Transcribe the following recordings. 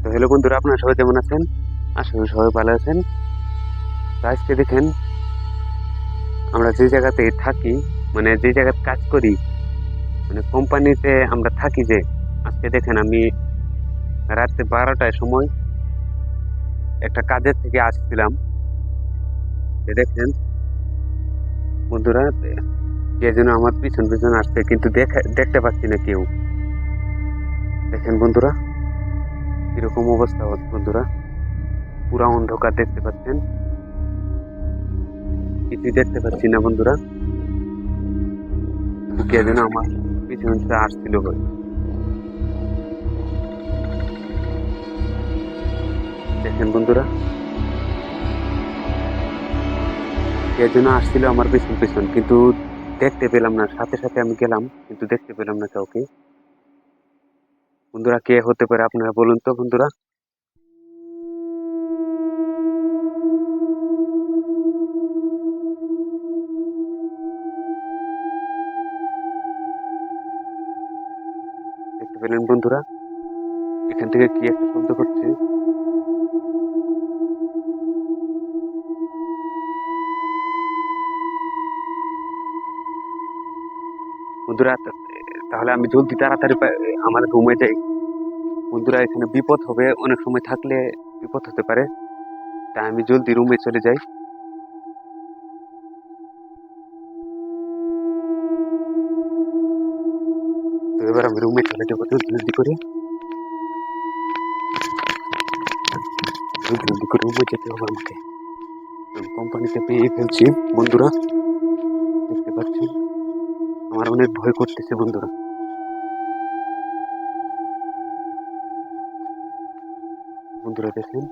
তো হ্যালো বন্ধুরা, আপনারা সবাই কেমন আছেন? আশা করি সবাই ভালো আছেন। তো আজকে দেখেন, আমরা যে জায়গাতে থাকি, মানে যে জায়গাতে কাজ করি, মানে কোম্পানিতে আমরা থাকি যে, আজকে দেখেন আমি রাত্রে 12টার সময় একটা কাজের থেকে আসছিলাম। দেখেন বন্ধুরা, কে যেন আমার পিছন পিছন আসছে, কিন্তু দেখতে পাচ্ছি না কেউ। দেখেন বন্ধুরা, কিরকম অবস্থা বন্ধুরা, পুরা অন্ধকার দেখতে পাচ্ছেন, কিছুই দেখতে পাচ্ছি না বন্ধুরা। কিন্তু কে যেন আমার পিছন পিছন আসছিল। দেখেন বন্ধুরা, কে যেন আসছিল আমার পেছন পেছন, কিন্তু দেখতে পেলাম না। সাথে সাথে আমি গেলাম, কিন্তু দেখতে পেলাম না কাউকে। বন্ধুরা, কে হতে পারে আপনারা বলুন তো বন্ধুরা। দেখতে পেলেন বন্ধুরা, এখান থেকে কি একটা শব্দ করছে। বন্ধুরা, তাহলে আমি জলদি তাড়াতাড়ি আমার রুমে যাই। বন্ধুরা, এখানে বিপদ হবে, অনেক সময় থাকলে বিপদ হতে পারে, তাই আমি জলদি রুমে চলে যাই। তো এবার আমি রুমে চলে যাবো জলদি করে। জলদি করে রুমে যেতে হবে আমাকে। আমি কোম্পানিতে পেয়ে ফেলছি বন্ধুরা, দেখতে পাচ্ছি। আমার অনেক ভয় করতেছে বন্ধুরা। বন্ধুরা দেখেন,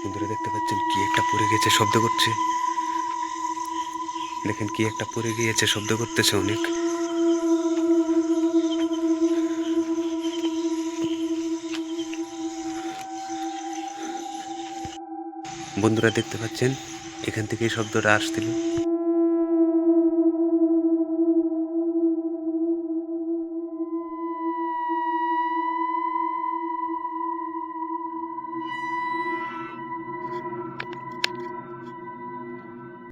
বন্ধুরা দেখতে পাচ্ছেন কি একটা পড়ে গেছে, শব্দ করছে। দেখেন কি একটা পড়ে গিয়েছে, শব্দ করতেছে অনেক। বন্ধুরা দেখতে পাচ্ছেন, এখান থেকে এই শব্দটা আসছিল।